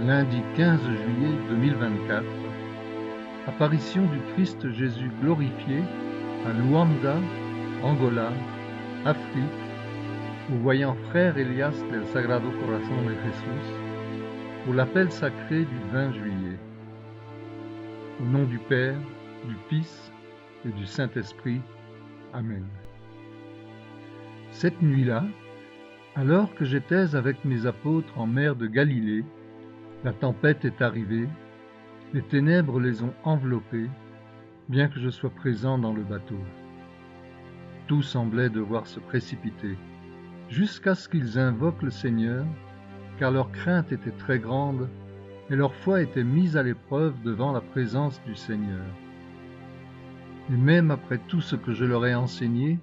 lundi 15 juillet 2024, apparition du Christ Jésus glorifié à Luanda, Angola, Afrique, où voyant frère Elias del Sagrado Corazón de Jesús, pour l'appel sacré du 20 juillet. Au nom du Père, du Fils et du Saint-Esprit. Amen. Cette nuit-là, alors que j'étais avec mes apôtres en mer de Galilée, la tempête est arrivée, les ténèbres les ont enveloppés, bien que je sois présent dans le bateau. Tout semblait devoir se précipiter, jusqu'à ce qu'ils invoquent le Seigneur, car leur crainte était très grande et leur foi était mise à l'épreuve devant la présence du Seigneur. Et même après tout ce que je leur ai enseigné,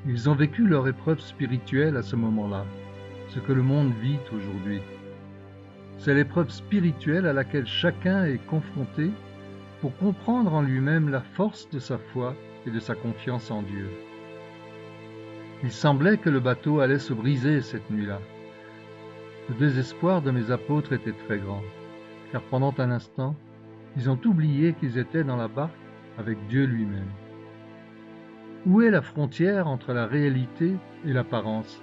ils ont vécu leur épreuve spirituelle à ce moment-là, ce que le monde vit aujourd'hui. C'est l'épreuve spirituelle à laquelle chacun est confronté pour comprendre en lui-même la force de sa foi et de sa confiance en Dieu. Il semblait que le bateau allait se briser cette nuit-là. Le désespoir de mes apôtres était très grand, car pendant un instant, ils ont oublié qu'ils étaient dans la barque avec Dieu lui-même. Où est la frontière entre la réalité et l'apparence,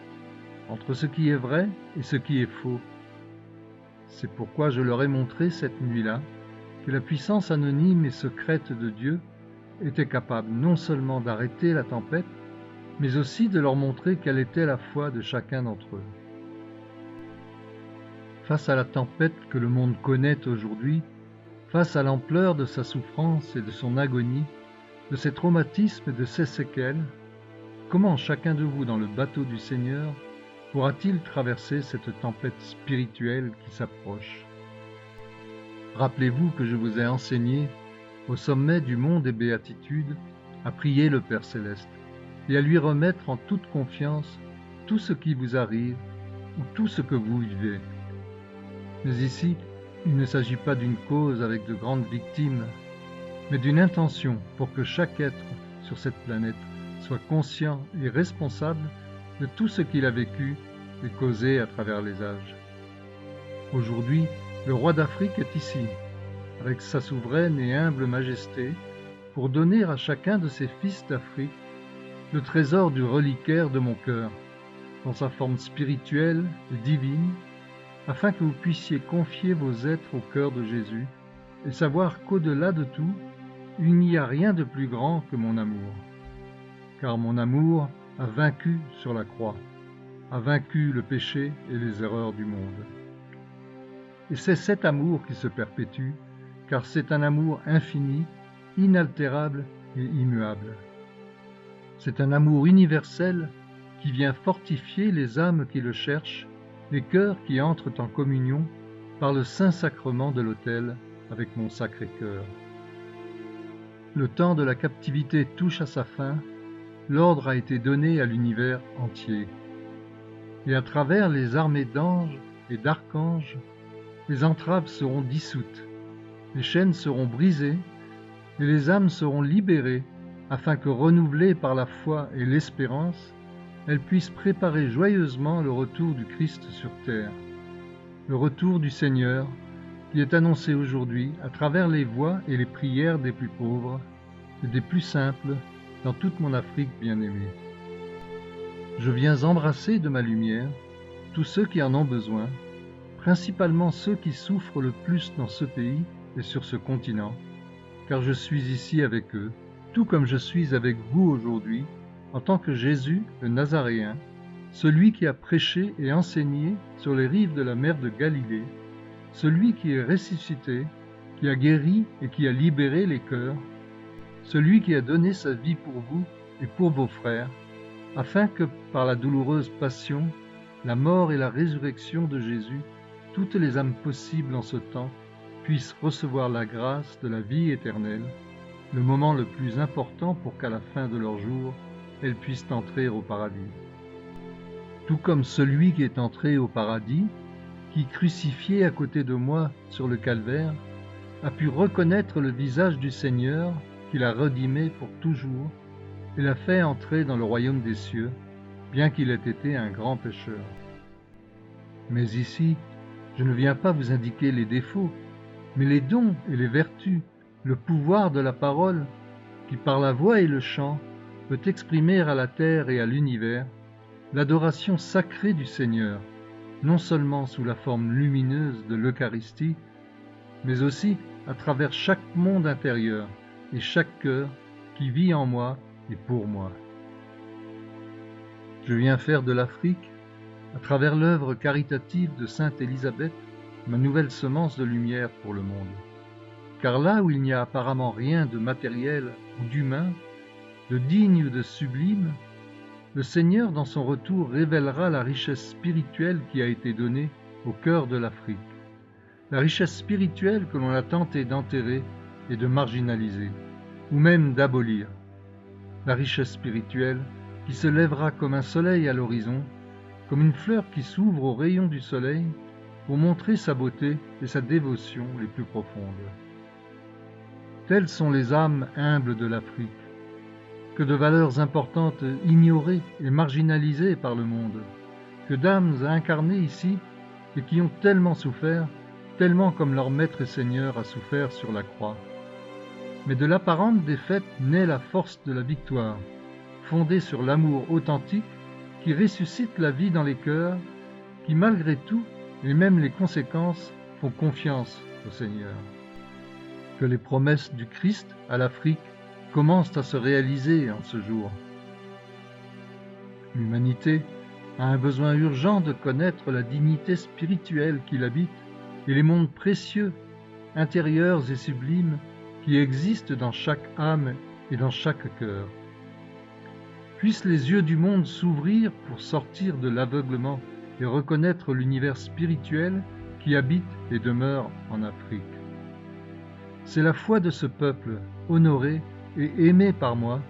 entre ce qui est vrai et ce qui est faux? C'est pourquoi je leur ai montré cette nuit-là que la puissance anonyme et secrète de Dieu était capable non seulement d'arrêter la tempête, mais aussi de leur montrer quelle était la foi de chacun d'entre eux. Face à la tempête que le monde connaît aujourd'hui, face à l'ampleur de sa souffrance et de son agonie, de ses traumatismes et de ses séquelles, comment chacun de vous dans le bateau du Seigneur pourra-t-il traverser cette tempête spirituelle qui s'approche? Rappelez-vous que je vous ai enseigné, au sommet du mont des Béatitudes, à prier le Père Céleste et à lui remettre en toute confiance tout ce qui vous arrive ou tout ce que vous vivez. Mais ici, il ne s'agit pas d'une cause avec de grandes victimes, mais d'une intention pour que chaque être sur cette planète soit conscient et responsable de tout ce qu'il a vécu et causé à travers les âges. Aujourd'hui, le roi d'Afrique est ici, avec sa souveraine et humble majesté, pour donner à chacun de ses fils d'Afrique le trésor du reliquaire de mon cœur, dans sa forme spirituelle et divine, afin que vous puissiez confier vos êtres au cœur de Jésus et savoir qu'au-delà de tout, il n'y a rien de plus grand que mon amour. Car mon amour a vaincu sur la croix, a vaincu le péché et les erreurs du monde. Et c'est cet amour qui se perpétue, car c'est un amour infini, inaltérable et immuable. C'est un amour universel qui vient fortifier les âmes qui le cherchent, les cœurs qui entrent en communion par le saint sacrement de l'autel avec mon Sacré-Cœur. Le temps de la captivité touche à sa fin, l'ordre a été donné à l'univers entier. Et à travers les armées d'anges et d'archanges, les entraves seront dissoutes, les chaînes seront brisées et les âmes seront libérées afin que, renouvelées par la foi et l'espérance, elles puissent préparer joyeusement le retour du Christ sur terre, le retour du Seigneur qui est annoncé aujourd'hui à travers les voix et les prières des plus pauvres et des plus simples dans toute mon Afrique bien-aimée. Je viens embrasser de ma lumière tous ceux qui en ont besoin, principalement ceux qui souffrent le plus dans ce pays et sur ce continent, car je suis ici avec eux, tout comme je suis avec vous aujourd'hui, en tant que Jésus le Nazaréen, celui qui a prêché et enseigné sur les rives de la mer de Galilée, celui qui est ressuscité, qui a guéri et qui a libéré les cœurs, celui qui a donné sa vie pour vous et pour vos frères, afin que, par la douloureuse passion, la mort et la résurrection de Jésus, toutes les âmes possibles en ce temps puissent recevoir la grâce de la vie éternelle, le moment le plus important pour qu'à la fin de leur jour, elles puissent entrer au paradis. Tout comme celui qui est entré au paradis, qui, crucifié à côté de moi sur le calvaire, a pu reconnaître le visage du Seigneur qu'il a redimé pour toujours et l'a fait entrer dans le royaume des cieux, bien qu'il ait été un grand pécheur. Mais ici, Je ne viens pas vous indiquer les défauts, mais les dons et les vertus, le pouvoir de la parole, qui par la voix et le chant peut exprimer à la terre et à l'univers l'adoration sacrée du Seigneur, non seulement sous la forme lumineuse de l'Eucharistie, mais aussi à travers chaque monde intérieur et chaque cœur qui vit en moi et pour moi. Je viens faire de l'Afrique, à travers l'œuvre caritative de Sainte Élisabeth, ma nouvelle semence de lumière pour le monde. Car là où il n'y a apparemment rien de matériel ou d'humain, de digne ou de sublime, le Seigneur dans son retour révélera la richesse spirituelle qui a été donnée au cœur de l'Afrique. La richesse spirituelle que l'on a tenté d'enterrer et de marginaliser, ou même d'abolir. La richesse spirituelle qui se lèvera comme un soleil à l'horizon, comme une fleur qui s'ouvre aux rayons du soleil pour montrer sa beauté et sa dévotion les plus profondes. Telles sont les âmes humbles de l'Afrique, que de valeurs importantes ignorées et marginalisées par le monde, que d'âmes incarnées ici et qui ont tellement souffert, tellement comme leur Maître et Seigneur a souffert sur la croix. Mais de l'apparente défaite naît la force de la victoire, fondée sur l'amour authentique qui ressuscite la vie dans les cœurs, qui malgré tout, et même les conséquences, font confiance au Seigneur. Que les promesses du Christ à l'Afrique commencent à se réaliser en ce jour. L'humanité a un besoin urgent de connaître la dignité spirituelle qui l'habite et les mondes précieux, intérieurs et sublimes qui existent dans chaque âme et dans chaque cœur. Puissent les yeux du monde s'ouvrir pour sortir de l'aveuglement et reconnaître l'univers spirituel qui habite et demeure en Afrique. C'est la foi de ce peuple, honoré et aimé par moi,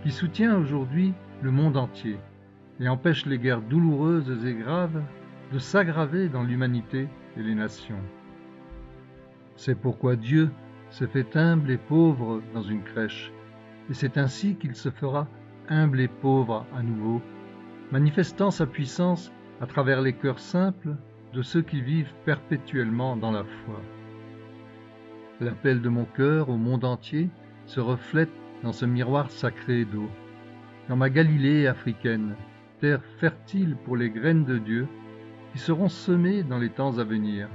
qui soutient aujourd'hui le monde entier et empêche les guerres douloureuses et graves de s'aggraver dans l'humanité et les nations. C'est pourquoi Dieu s'est fait humble et pauvre dans une crèche, et c'est ainsi qu'il se fera humble et pauvre à nouveau, manifestant sa puissance à travers les cœurs simples de ceux qui vivent perpétuellement dans la foi. L'appel de mon cœur au monde entier se reflète dans ce miroir sacré d'eau, dans ma Galilée africaine, terre fertile pour les graines de Dieu qui seront semées dans les temps à venir.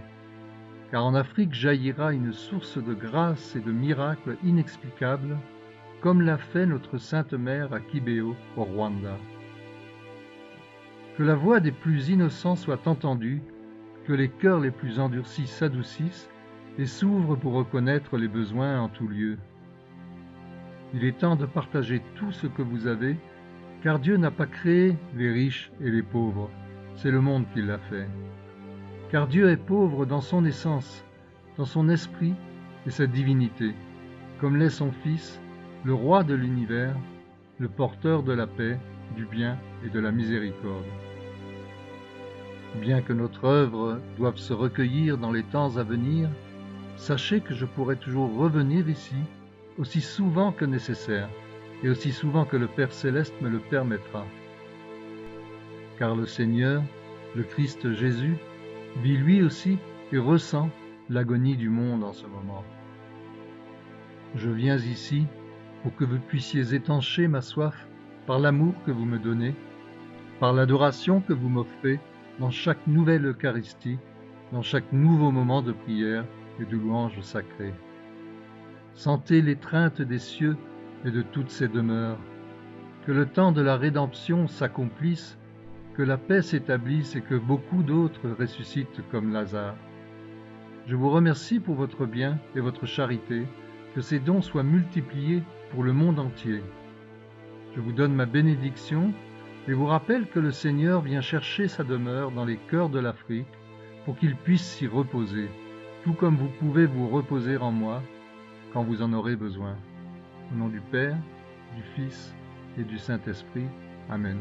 Car en Afrique jaillira une source de grâce et de miracles inexplicables, comme l'a fait notre Sainte Mère à Kibeho, au Rwanda. Que la voix des plus innocents soit entendue, que les cœurs les plus endurcis s'adoucissent et s'ouvrent pour reconnaître les besoins en tout lieu. Il est temps de partager tout ce que vous avez, car Dieu n'a pas créé les riches et les pauvres, c'est le monde qui l'a fait. Car Dieu est pauvre dans son essence, dans son esprit et sa divinité, comme l'est son Fils, le roi de l'univers, le porteur de la paix, du bien et de la miséricorde. Bien que notre œuvre doive se recueillir dans les temps à venir, sachez que je pourrai toujours revenir ici, aussi souvent que nécessaire, et aussi souvent que le Père Céleste me le permettra. Car le Seigneur, le Christ Jésus, vit lui aussi et ressent l'agonie du monde en ce moment. Je viens ici pour que vous puissiez étancher ma soif par l'amour que vous me donnez, par l'adoration que vous m'offrez dans chaque nouvelle Eucharistie, dans chaque nouveau moment de prière et de louange sacrée. Sentez l'étreinte des cieux et de toutes ces demeures, que le temps de la rédemption s'accomplisse, que la paix s'établisse et que beaucoup d'autres ressuscitent comme Lazare. Je vous remercie pour votre bien et votre charité, que ces dons soient multipliés pour le monde entier. Je vous donne ma bénédiction et vous rappelle que le Seigneur vient chercher sa demeure dans les cœurs de l'Afrique pour qu'il puisse s'y reposer, tout comme vous pouvez vous reposer en moi quand vous en aurez besoin. Au nom du Père, du Fils et du Saint-Esprit. Amen.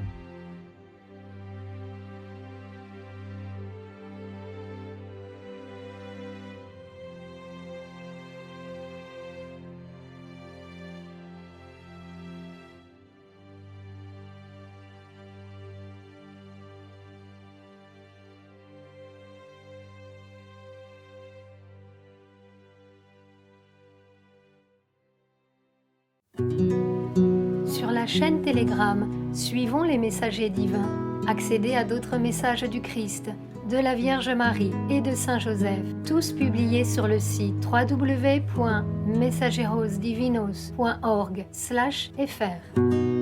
chaîne Telegram Suivons les messagers divins. Accédez à d'autres messages du Christ, de la Vierge Marie et de Saint Joseph, tous publiés sur le site www.mensajerosdivinos.org/fr.